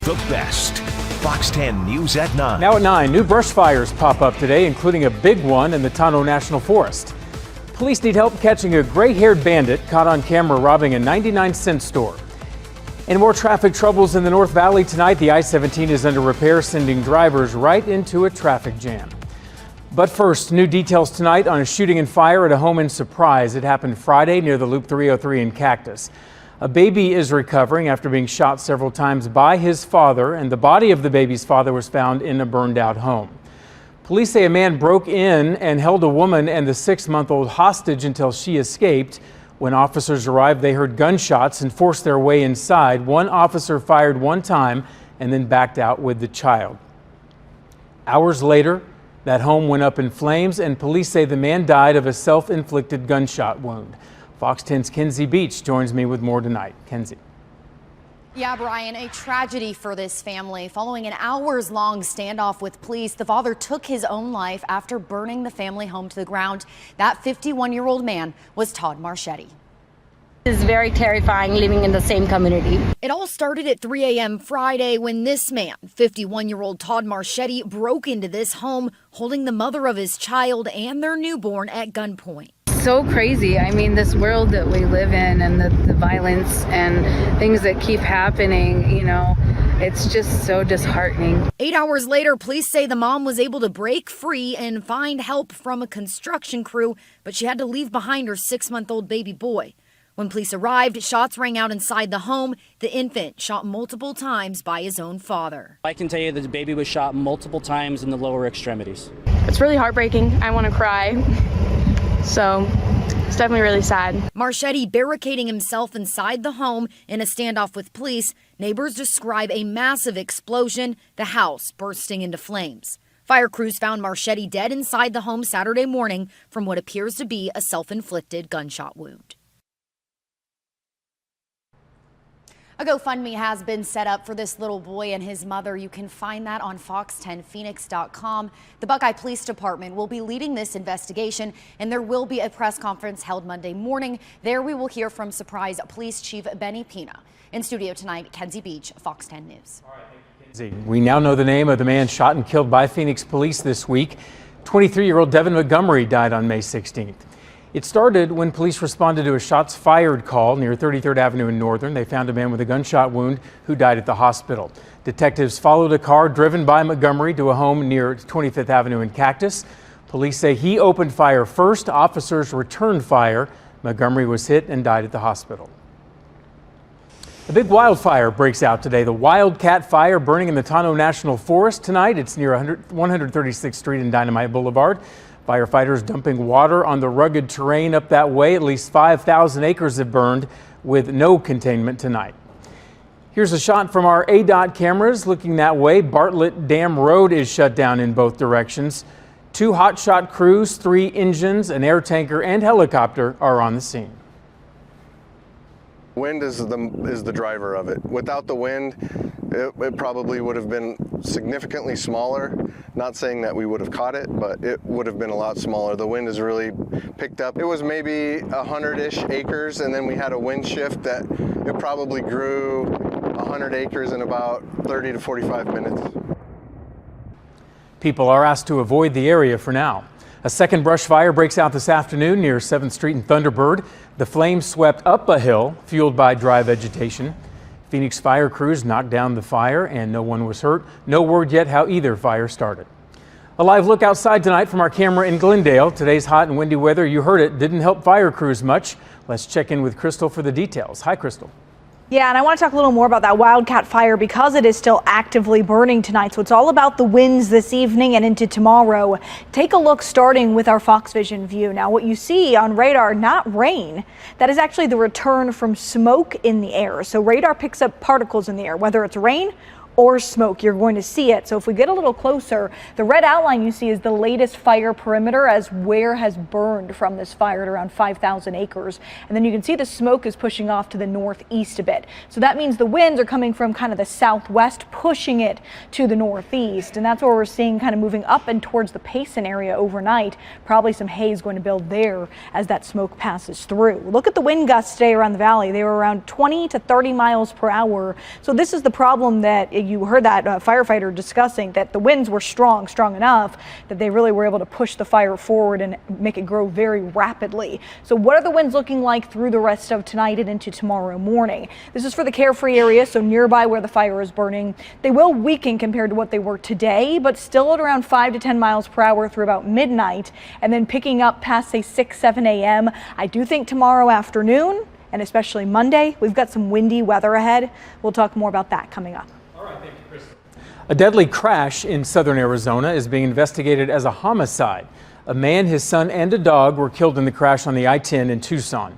the best. Fox 10 News at 9. Now at 9, new brush fires pop up today, including a big one in the Tonto National Forest. Police need help catching a gray-haired bandit caught on camera robbing a 99-cent store. And more traffic troubles in the North Valley tonight. The I-17 is under repair, sending drivers right into a traffic jam. But first, new details tonight on a shooting and fire at a home in Surprise. It happened Friday near the Loop 303 in Cactus. A baby is recovering after being shot several times by his father, and the body of the baby's father was found in a burned-out home. Police say a man broke in and held a woman and the 6-month-old hostage until she escaped. When officers arrived, they heard gunshots and forced their way inside. One officer fired one time and then backed out with the child. Hours later, that home went up in flames, and police say the man died of a self-inflicted gunshot wound. Fox 10's Kenzie Beach joins me with more tonight. Kenzie. Yeah, Brian, a tragedy for this family. Following an hours-long standoff with police, the father took his own life after burning the family home to the ground. That 51-year-old man was Todd Marchetti. It's very terrifying living in the same community. It all started at 3 a.m. Friday when this man, 51-year-old Todd Marchetti, broke into this home holding the mother of his child and their newborn at gunpoint. So crazy. I mean, this world that we live in and the violence and things that keep happening, you know, it's just so disheartening. 8 hours later, police say the mom was able to break free and find help from a construction crew, but she had to leave behind her 6-month-old baby boy. When police arrived, shots rang out inside the home. The infant shot multiple times by his own father. I can tell you that the baby was shot multiple times in the lower extremities. It's really heartbreaking. I want to cry. So it's definitely really sad. Marchetti barricading himself inside the home in a standoff with police. Neighbors describe a massive explosion, the house bursting into flames. Fire crews found Marchetti dead inside the home Saturday morning from what appears to be a self-inflicted gunshot wound. A GoFundMe has been set up for this little boy and his mother. You can find that on fox10phoenix.com. The Buckeye Police Department will be leading this investigation, and there will be a press conference held Monday morning. There we will hear from Surprise Police Chief Benny Pina. In studio tonight, Kenzie Beach, Fox 10 News. All right, thank you, Kenzie. We now know the name of the man shot and killed by Phoenix police this week. 23-year-old Devin Montgomery died on May 16th. It started when police responded to a shots fired call near 33rd Avenue in Northern. They found a man with a gunshot wound who died at the hospital. Detectives followed a car driven by Montgomery to a home near 25th Avenue in Cactus. Police say he opened fire first. Officers returned fire. Montgomery was hit and died at the hospital. A big wildfire breaks out today. The Wildcat Fire burning in the Tonto National Forest tonight. It's near 136th Street and Dynamite Boulevard. Firefighters dumping water on the rugged terrain up that way. At least 5,000 acres have burned with no containment tonight. Here's a shot from our ADOT cameras looking that way. Bartlett Dam Road is shut down in both directions. 2 hotshot crews, 3 engines, an air tanker, and helicopter are on the scene. Wind is the driver of it. Without the wind, it probably would have been significantly smaller. Not saying that we would have caught it, but it would have been a lot smaller. The wind has really picked up. It was maybe 100-ish acres, and then we had a wind shift that it probably grew 100 acres in about 30 to 45 minutes. People are asked to avoid the area for now. A second brush fire breaks out this afternoon near 7th Street and Thunderbird. The flames swept up a hill, fueled by dry vegetation. Phoenix fire crews knocked down the fire and no one was hurt. No word yet how either fire started. A live look outside tonight from our camera in Glendale. Today's hot and windy weather, you heard it, didn't help fire crews much. Let's check in with Crystal for the details. Hi, Crystal. Yeah, and I want to talk a little more about that Wildcat Fire because it is still actively burning tonight. So it's all about the winds this evening and into tomorrow. Take a look starting with our Fox Vision view. Now what you see on radar, not rain, that is actually the return from smoke in the air. So radar picks up particles in the air, whether it's rain or smoke, you're going to see it. So if we get a little closer, the red outline you see is the latest fire perimeter as where has burned from this fire at around 5,000 acres. And then you can see the smoke is pushing off to the northeast a bit. So that means the winds are coming from kind of the southwest, pushing it to the northeast. And that's where we're seeing kind of moving up and towards the Payson area overnight. Probably some haze going to build there as that smoke passes through. Look at the wind gusts today around the valley. They were around 20 to 30 miles per hour. So this is the problem that you heard that firefighter discussing that the winds were strong enough that they really were able to push the fire forward and make it grow very rapidly. So what are the winds looking like through the rest of tonight and into tomorrow morning? This is for the Carefree area, so nearby where the fire is burning. They will weaken compared to what they were today, but still at around 5 to 10 miles per hour through about midnight, and then picking up past, say, 6-7 a.m. I do think tomorrow afternoon, and especially Monday, we've got some windy weather ahead. We'll talk more about that coming up. All right, thank you, Chris. A deadly crash in southern Arizona is being investigated as a homicide. A man, his son, and a dog were killed in the crash on the I-10 in Tucson.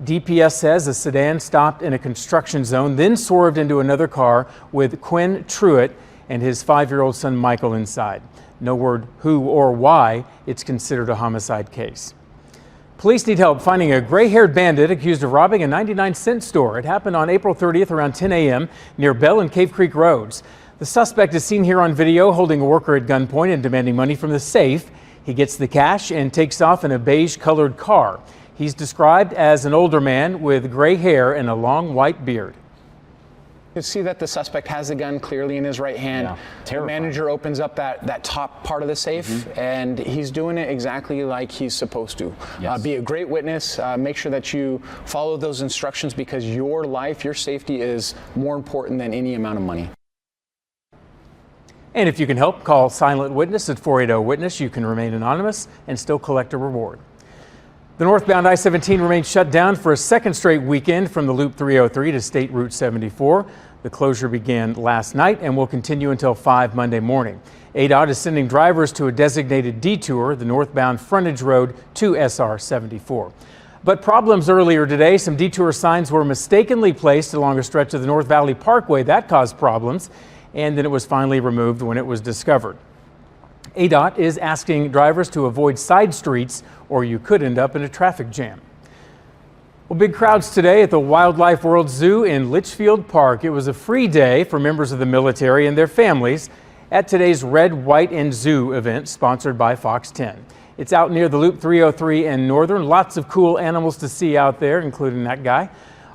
DPS says a sedan stopped in a construction zone, then swerved into another car with Quinn Truitt and his 5-year-old son Michael inside. No word who or why it's considered a homicide case. Police need help finding a gray-haired bandit accused of robbing a 99-cent store. It happened on April 30th around 10 a.m. near Bell and Cave Creek Roads. The suspect is seen here on video holding a worker at gunpoint and demanding money from the safe. He gets the cash and takes off in a beige-colored car. He's described as an older man with gray hair and a long white beard. You see that the suspect has the gun clearly in his right hand. The manager opens up that top part of the safe, and he's doing it exactly like he's supposed to. Be a great witness. Make sure that you follow those instructions, because your life, your safety is more important than any amount of money. And if you can help, call Silent Witness at 480-WITNESS. You can remain anonymous and still collect a reward. The northbound I-17 remains shut down for a second straight weekend from the Loop 303 to State Route 74. The closure began last night and will continue until 5 Monday morning. ADOT is sending drivers to a designated detour, the northbound frontage road to SR 74. But problems earlier today. Some detour signs were mistakenly placed along a stretch of the North Valley Parkway. That caused problems, and then it was finally removed when it was discovered. ADOT is asking drivers to avoid side streets, or you could end up in a traffic jam. Well, big crowds today at the Wildlife World Zoo in Litchfield Park. It was a free day for members of the military and their families at today's Red, White, and Zoo event sponsored by Fox 10. It's out near the Loop 303 and Northern. Lots of cool animals to see out there, including that guy.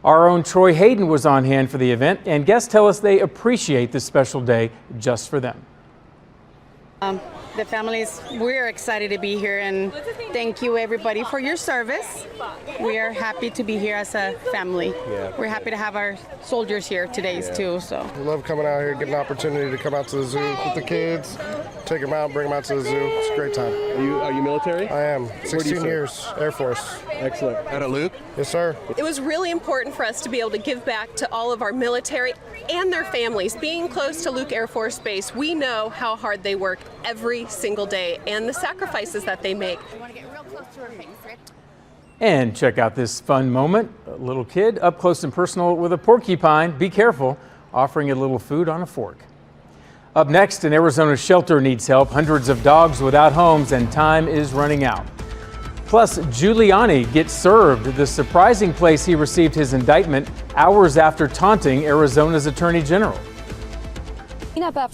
Our own Troy Hayden was on hand for the event, and guests tell us they appreciate this special day just for them. The families, we're excited to be here, and thank you everybody for your service. We are happy to be here as a family. We're happy to have our soldiers here today too. So we love coming out here, getting an opportunity to come out to the zoo with the kids, take them out, bring them out to the zoo. It's a great time. Are you military? I am. 16 years, Air Force. Excellent. At a Luke? Yes, sir. It was really important for us to be able to give back to all of our military and their families. Being close to Luke Air Force Base, we know how hard they work every single day and the sacrifices that they make. I want to get real close to her face, Rick. And check out this fun moment. A little kid up close and personal with a porcupine. Be careful, offering a little food on a fork. Up next, an Arizona shelter needs help. Hundreds of dogs without homes, and time is running out. Plus, Giuliani gets served. The surprising place he received his indictment hours after taunting Arizona's Attorney General. Cleanup effort